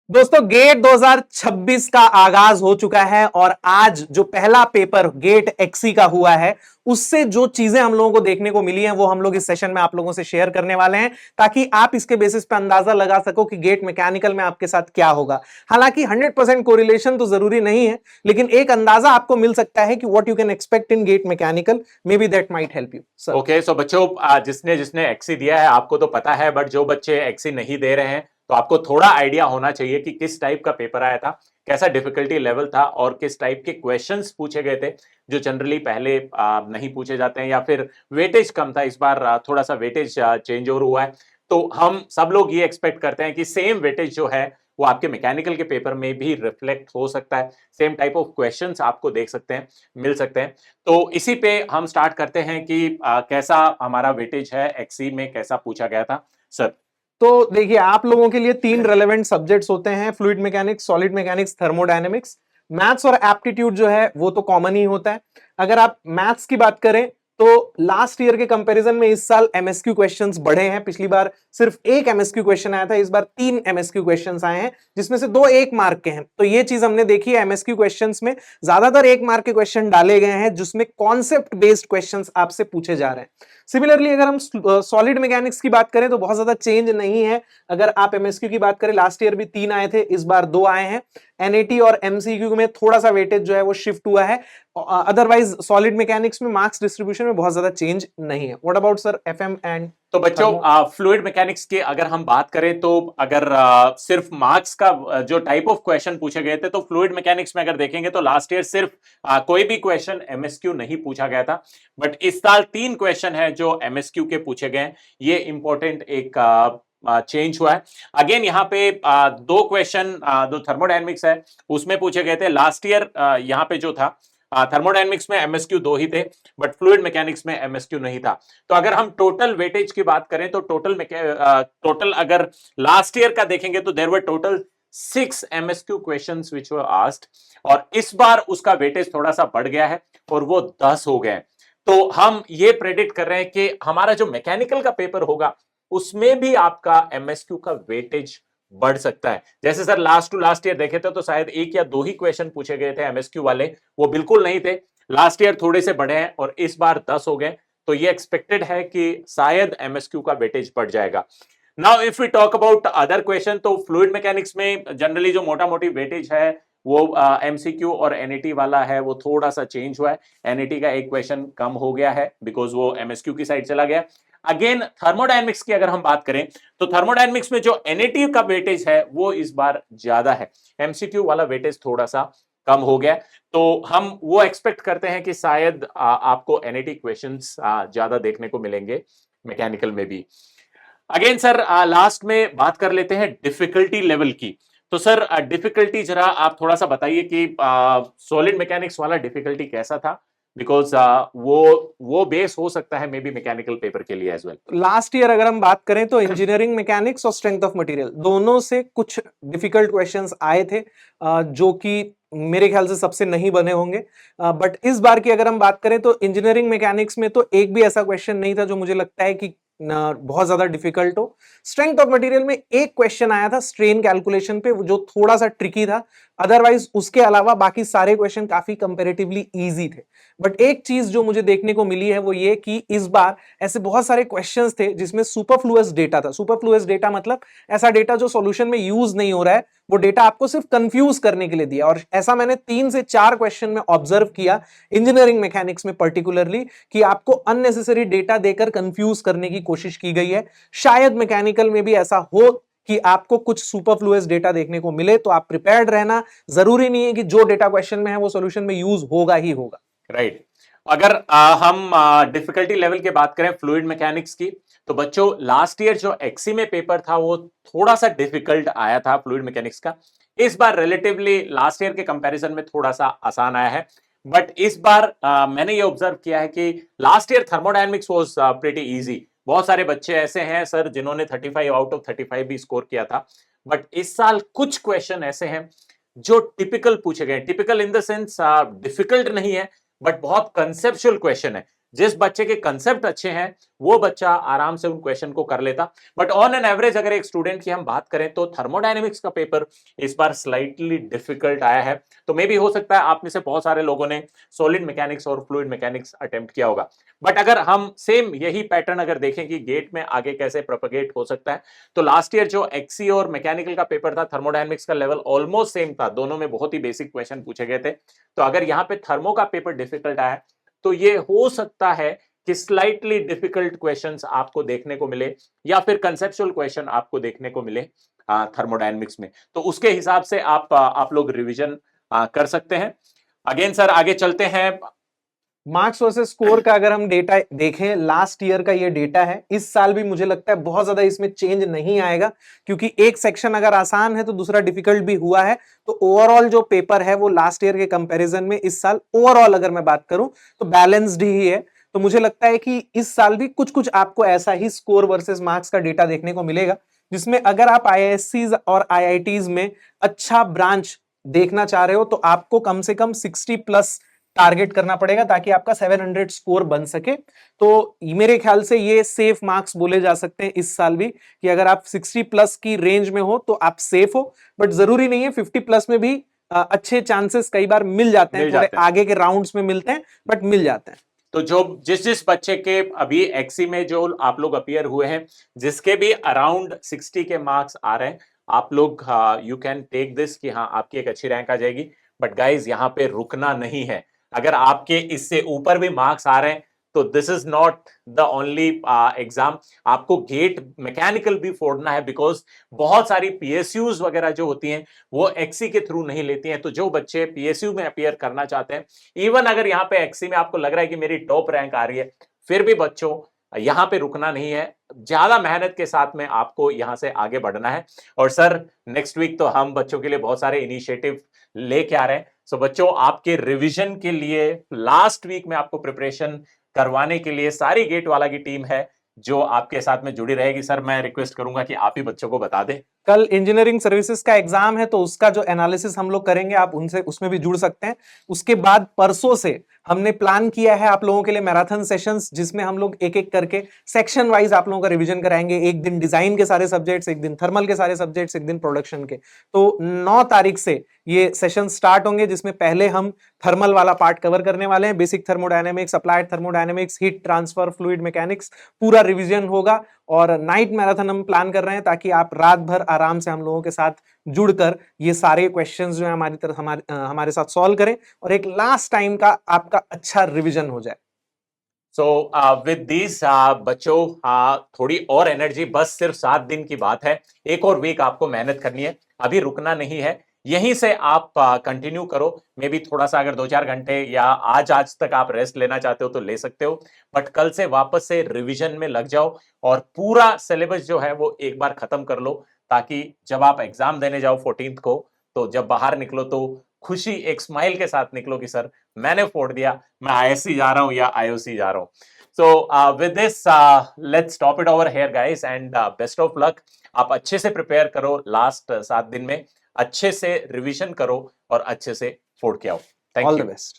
दोस्तों गेट 2026 का आगाज हो चुका है और आज जो पहला पेपर गेट एक्सी का हुआ है उससे जो चीजें हम लोगों को देखने को मिली हैं वो हम लोग इस सेशन में आप लोगों से शेयर करने वाले हैं ताकि आप इसके बेसिस पे अंदाजा लगा सको कि गेट मैकेनिकल में आपके साथ क्या होगा। हालांकि 100% कोरिलेशन तो जरूरी नहीं है, लेकिन एक अंदाजा आपको मिल सकता है कि what you can expect in GATE mechanical, may be that might help you sir. Okay so बच्चों, जिसने जिसने एक्सी दिया है आपको तो पता है, बट जो बच्चे एक्सी नहीं दे रहे हैं तो आपको थोड़ा आइडिया होना चाहिए कि किस टाइप का पेपर आया था, कैसा डिफिकल्टी लेवल था और किस टाइप के क्वेश्चंस पूछे गए थे जो जनरली पहले नहीं पूछे जाते हैं, या फिर वेटेज कम था। इस बार थोड़ा सा वेटेज चेंज ओवर हुआ है, तो हम सब लोग ये एक्सपेक्ट करते हैं कि सेम वेटेज जो है वो आपके मैकेनिकल के पेपर में भी रिफ्लेक्ट हो सकता है, सेम टाइप ऑफ क्वेश्चंस आपको देख सकते हैं, मिल सकते हैं। तो इसी पे हम स्टार्ट करते हैं कि कैसा हमारा वेटेज है, एक्सी में कैसा पूछा गया था सर। तो देखिए, आप लोगों के लिए तीन रेलेवेंट सब्जेक्ट्स होते हैं, fluid mechanics, solid mechanics, thermodynamics. Maths और एप्टीट्यूड जो है वो तो कॉमन ही होता है। अगर आप मैथ्स की बात करें तो लास्ट ईयर के कंपैरिजन में इस साल एमएसक्यू क्वेश्चंस बढ़े हैं। पिछली बार सिर्फ एक एमएसक्यू क्वेश्चन आया था, इस बार 3 एमएसक्यू क्वेश्चंस आए हैं, जिसमें से 2 1 मार्क के हैं। तो ये चीज हमने देखी है, एमएसक्यू क्वेश्चंस में ज्यादातर 1 मार्क के क्वेश्चन डाले गए हैं जिसमें कॉन्सेप्ट बेस्ड क्वेश्चंस आपसे पूछे जा रहे हैं। सिमिलरली अगर हम सॉलिड मैकेनिक्स की बात करें तो बहुत ज्यादा चेंज नहीं है। अगर आप एमएसक्यू की बात करें, लास्ट ईयर भी 3 आए थे, इस बार 2 आए हैं। एनएटी और एमसीक्यू में थोड़ा सा वेटेज जो है वो शिफ्ट हुआ है। अदरवाइज सॉलिड मैकेनिक्स में मार्क्स डिस्ट्रीब्यूशन में बहुत ज्यादा चेंज नहीं है। What about sir FM and तो बच्चों, फ्लूइड मैकेनिक्स की अगर हम बात करें तो अगर सिर्फ मार्क्स का जो टाइप ऑफ क्वेश्चन पूछे गए थे, तो फ्लूइड मैकेनिक्स में अगर देखेंगे तो लास्ट ईयर सिर्फ कोई भी क्वेश्चन एमएसक्यू नहीं पूछा गया था, बट इस साल 3 क्वेश्चन है जो एमएसक्यू के पूछे गए। ये इंपॉर्टेंट एक चेंज हुआ है। अगेन यहाँ पे 2 क्वेश्चन जो थर्मोडायनेमिक्स है उसमें पूछे गए थे। लास्ट ईयर यहाँ पे जो था थर्मोडायनेमिक्स में एमएसक्यू 2 ही थे, बट फ्लूइड मैकेनिक्स में एमएसक्यू नहीं था। तो अगर हम टोटल वेटेज की बात करें तो टोटल अगर लास्ट ईयर का देखेंगे तो there were total 6 MSQ questions which were asked, और इस बार उसका वेटेज थोड़ा सा बढ़ गया है और वो 10 हो गए। तो हम ये प्रेडिक्ट कर रहे हैं कि हमारा जो मैकेनिकल का पेपर होगा उसमें भी आपका एमएसक्यू का वेटेज बढ़ सकता है। जैसे sir last to last year देखे थे तो शायद 1 या 2 ही क्वेश्चन पूछे गए थे एमएसक्यू वाले, वो बिल्कुल नहीं थे। लास्ट ईयर थोड़े से बढ़े हैं और इस बार 10 हो गए, तो ये एक्सपेक्टेड है कि शायद एमएसक्यू का वेटेज बढ़ जाएगा। Now if we talk about other question, तो फ्लूइड मैकेनिक्स में जनरली जो मोटा मोटी वेटेज है वो एमसीक्यू और एनईटी वाला है, वो थोड़ा सा चेंज हुआ है। एनईटी का एक क्वेश्चन कम हो गया है बिकॉज वो एमएसक्यू की साइड चला गया। अगेन थर्मोडायनेमिक्स की अगर हम बात करें तो थर्मोडायनेमिक्स में जो एनईटी का वेटेज है वो इस बार ज्यादा है, एमसीक्यू वाला वेटेज थोड़ा सा कम हो गया। तो हम वो एक्सपेक्ट करते हैं कि शायद आपको एनईटी क्वेश्चंस ज्यादा देखने को मिलेंगे मैकेनिकल में भी। अगेन सर लास्ट में बात कर लेते हैं डिफिकल्टी लेवल की। तो सर डिफिकल्टी जरा आप थोड़ा सा बताइए कि सॉलिड मैकेनिक्स वाला डिफिकल्टी कैसा था, बिकॉज वो बेस हो सकता है मे बी मैकेनिकल पेपर के लिए एज वेल। लास्ट ईयर अगर हम बात करें तो इंजीनियरिंग मैकेनिक्स और स्ट्रेंथ ऑफ मटेरियल दोनों से कुछ डिफिकल्ट क्वेश्चंस आए थे, जो कि मेरे ख्याल से सबसे नहीं बने होंगे। बट इस बार की अगर हम बात करें तो इंजीनियरिंग मैकेनिक्स में तो एक भी ऐसा क्वेश्चन नहीं था जो मुझे लगता है कि बहुत ज्यादा डिफिकल्ट हो। स्ट्रेंथ ऑफ मटेरियल में एक क्वेश्चन आया था स्ट्रेन कैलकुलेशन पे, जो थोड़ा सा ट्रिकी था। अदरवाइज उसके अलावा बाकी सारे क्वेश्चन काफी कंपैरेटिवली इजी थे। बट एक चीज जो मुझे देखने को मिली है वो ये कि इस बार ऐसे बहुत सारे क्वेश्चंस थे जिसमें सुपरफ्लुअस डेटा था। सुपरफ्लुअस डेटा मतलब ऐसा डेटा जो सॉल्यूशन में यूज नहीं हो रहा है, वो डेटा आपको सिर्फ कंफ्यूज करने के लिए दिया। और ऐसा मैंने 3 से 4 क्वेश्चन में ऑब्जर्व किया इंजीनियरिंग मैकेनिक्स में पर्टिकुलरली, कि आपको अननेसेसरी डेटा देकर कंफ्यूज करने की कोशिश की गई है। शायद मैकेनिकल में भी ऐसा हो कि आपको कुछ सुपरफ्लुअस डेटा देखने को मिले, तो आप प्रिपेयर्ड रहना। जरूरी नहीं है कि जो डेटा क्वेश्चन में है वो सॉल्यूशन में यूज होगा ही होगा। राइट। अगर हम डिफिकल्टी लेवल की बात करें फ्लूइड मैकेनिक्स की, तो बच्चों लास्ट ईयर जो एक्सी में पेपर था वो थोड़ा सा डिफिकल्ट आया था फ्लूइड मैकेनिक्स का। इस बार रिलेटिवली लास्ट ईयर के कंपैरिजन में थोड़ा सा आसान आया है। बट इस बार मैंने ये ऑब्जर्व किया है कि last year thermodynamics was pretty easy. बहुत सारे बच्चे ऐसे हैं सर जिन्होंने 35 आउट ऑफ 35 भी स्कोर किया था। बट इस साल कुछ क्वेश्चन ऐसे हैं जो टिपिकल पूछे गए, typical in the sense difficult नहीं है, बट बहुत कंसेप्चुअल क्वेश्चन है जिस बच्चे के कंसेप्ट अच्छे हैं वो बच्चा आराम से उन क्वेश्चन को कर लेता। बट ऑन एन एवरेज अगर एक स्टूडेंट की हम बात करें तो थर्मोडायनेमिक्स का पेपर इस बार स्लाइटली डिफिकल्ट आया है। तो मे भी हो सकता है आप में से बहुत सारे लोगों ने सॉलिड मैकेनिक्स और फ्लूइड मैकेनिक्स अटेम्प्ट किया होगा। बट अगर हम सेम यही पैटर्न अगर देखें कि गेट में आगे कैसे प्रोपेगेट हो सकता है, तो लास्ट ईयर जो एक्सी और मैकेनिकल का पेपर था, थर्मोडायनेमिक्स का लेवल ऑलमोस्ट सेम था, दोनों में बहुत ही बेसिक क्वेश्चन पूछे गए थे। तो अगर यहाँ पे थर्मो का पेपर डिफिकल्ट आया तो ये हो सकता है कि स्लाइटली डिफिकल्ट क्वेश्चंस आपको देखने को मिले या फिर कंसेप्चुअल क्वेश्चन आपको देखने को मिले थर्मोडायनेमिक्स में। तो उसके हिसाब से आप लोग रिवीजन कर सकते हैं। अगेन सर आगे चलते हैं। मार्क्स वर्सेस स्कोर का अगर हम डेटा देखें, लास्ट ईयर का ये डेटा है। इस साल भी मुझे लगता है बहुत ज्यादा इसमें चेंज नहीं आएगा, क्योंकि एक सेक्शन अगर आसान है तो दूसरा डिफिकल्ट भी हुआ है। तो ओवरऑल जो पेपर है वो लास्ट ईयर के कंपैरिजन में इस साल ओवरऑल अगर मैं बात करूं तो बैलेंस्ड ही है। तो मुझे लगता है कि इस साल भी कुछ कुछ आपको ऐसा ही स्कोर वर्सेस मार्क्स का डेटा देखने को मिलेगा, जिसमें अगर आप आईआईएससीज और आईआईटीज में अच्छा ब्रांच देखना चाह रहे हो तो आपको कम से कम 60 प्लस टारगेट करना पड़ेगा ताकि आपका 700 स्कोर बन सके। तो मेरे ख्याल से ये सेफ मार्क्स बोले जा सकते हैं इस साल भी, कि अगर आप 60 प्लस की रेंज में हो तो आप सेफ हो। बट जरूरी नहीं है, 50 प्लस में भी अच्छे चांसेस कई बार मिल जाते हैं, थोड़े आगे के राउंड्स में मिलते हैं बट मिल जाते हैं। तो जो जिस बच्चे के अभी एक्सी में जो आप लोग अपीयर हुए हैं, जिसके भी अराउंड 60 के मार्क्स आ रहे हैं, आप लोग यू कैन टेक दिस कि हाँ आपकी एक अच्छी रैंक आ जाएगी। बट गाइज यहाँ पे रुकना नहीं है। अगर आपके इससे ऊपर भी मार्क्स आ रहे हैं तो this is not the only exam, आपको गेट मैकेनिकल भी फोड़ना है, बिकॉज बहुत सारी पीएसयूज वगैरह जो होती हैं वो एक्सी के थ्रू नहीं लेती हैं। तो जो बच्चे पीएसयू में अपीयर करना चाहते हैं, इवन अगर यहाँ पे एक्सी में आपको लग रहा है कि मेरी टॉप रैंक आ रही है, फिर भी बच्चों यहां पे रुकना नहीं है, ज्यादा मेहनत के साथ में आपको यहां से आगे बढ़ना है। और सर नेक्स्ट वीक तो हम बच्चों के लिए बहुत सारे इनिशिएटिव लेके आ रहे हैं। सो बच्चों आपके रिवीजन के लिए लास्ट वीक में आपको प्रिपरेशन करवाने के लिए सारी गेट वाला की टीम है जो आपके साथ में जुड़ी रहेगी। सर मैं रिक्वेस्ट करूंगा कि आप ही बच्चों को बता दें। कल इंजीनियरिंग सर्विसेज का एग्जाम है तो उसका जो एनालिसिस हम लोग करेंगे, आप उनसे उसमें भी जुड़ सकते हैं। उसके बाद परसों से हमने प्लान किया है आप लोगों के लिए मैराथन सेशंस, जिसमें हम लोग एक एक करके सेक्शन वाइज आप लोगों का रिवीजन कराएंगे। एक दिन डिजाइन के सारे सब्जेक्ट्स, एक दिन थर्मल के सारे सब्जेक्ट्स, एक दिन प्रोडक्शन के। तो 9 तारीख से ये सेशन स्टार्ट होंगे, जिसमें पहले हम थर्मल वाला पार्ट कवर करने वाले हैं, basic thermodynamics, applied thermodynamics, heat transfer, fluid mechanics, पूरा रिवीजन होगा। और नाइट मैराथन हम प्लान कर रहे हैं ताकि आप रात भर आराम से हम लोगों के साथ जुड़कर ये सारे क्वेश्चंस जो है हमारी तरफ हमारे साथ सॉल्व करें और एक लास्ट टाइम का आपका अच्छा रिवीजन हो जाए। सो विद दिस बच्चों थोड़ी और एनर्जी, बस सिर्फ 7 दिन की बात है, एक और वीक आपको मेहनत करनी है, अभी रुकना नहीं है, यहीं से आप कंटिन्यू करो। मे बी थोड़ा सा अगर 2-4 घंटे या आज तक आप रेस्ट लेना चाहते हो तो ले सकते हो, बट कल से वापस से रिवीजन में लग जाओ और पूरा सिलेबस जो है वो एक बार खत्म कर लो, ताकि जब आप एग्जाम देने जाओ 14th को, तो जब बाहर निकलो तो खुशी एक स्माइल के साथ निकलो कि सर मैंने फोड़ दिया, मैं आईएससी जा रहा हूं या आईओसी जा रहा हूं। So with this let's stop it over here guys and best of luck. आप अच्छे से प्रिपेयर करो, लास्ट 7 दिन में अच्छे से रिवीजन करो और अच्छे से फोड़ के आओ। Thank you. All the best.